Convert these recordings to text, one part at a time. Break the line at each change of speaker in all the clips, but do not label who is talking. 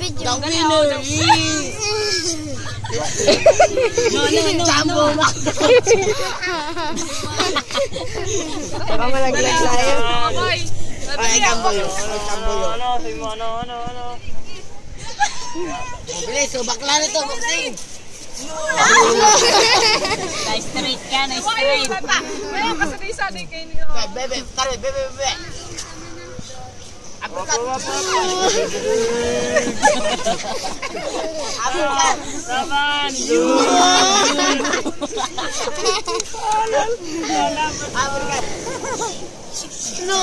video.
The winner is... No. Jumbo Mac. Baka malaglag tayo. Ay, Jumbo yun. Jumbo yun.
Ano?
Bilis, so bakla na to, boxing.
Straight ka, straight.
Kaya kasanay-sanay kayo niyo.
Bebe. Aprikat.
Saban.
Aprikat.
No.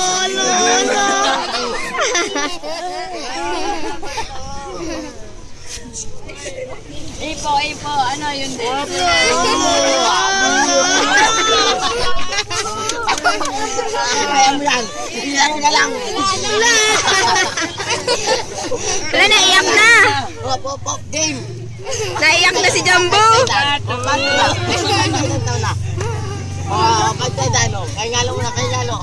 Ipo, ano yun din?
Kaya mo yan. Ilan na lang.
Wala, naiyak na.
Pop, game.
Naiyak na si Jumbo.
Kaya ngalo.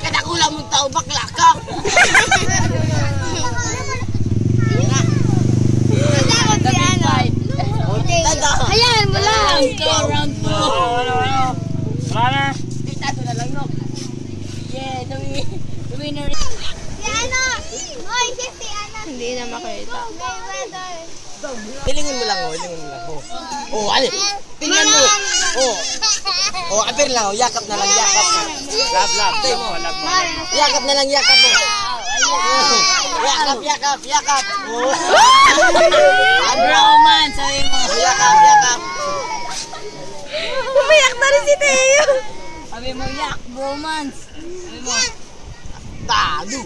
Kada kulang mong tao, bakla ka.
Hayaan mo lang.
Round 2. Wala na.
Dito na lang, no?
Yeah, the winner.
Si ano? Hoy, si ano?
Hindi na makita.
Hilingin mo lang. Oh, ali. Tingnan mo. Oh, apir lang. Yakap na lang.
Lab.
Yakap na lang. Yakap mo. Yakap. Oh.
Bromance, sabi mo.
Yakap.
Umiyak na rin si Teo. Sabi mo, yak, bromance. Sabi mo.
Tado.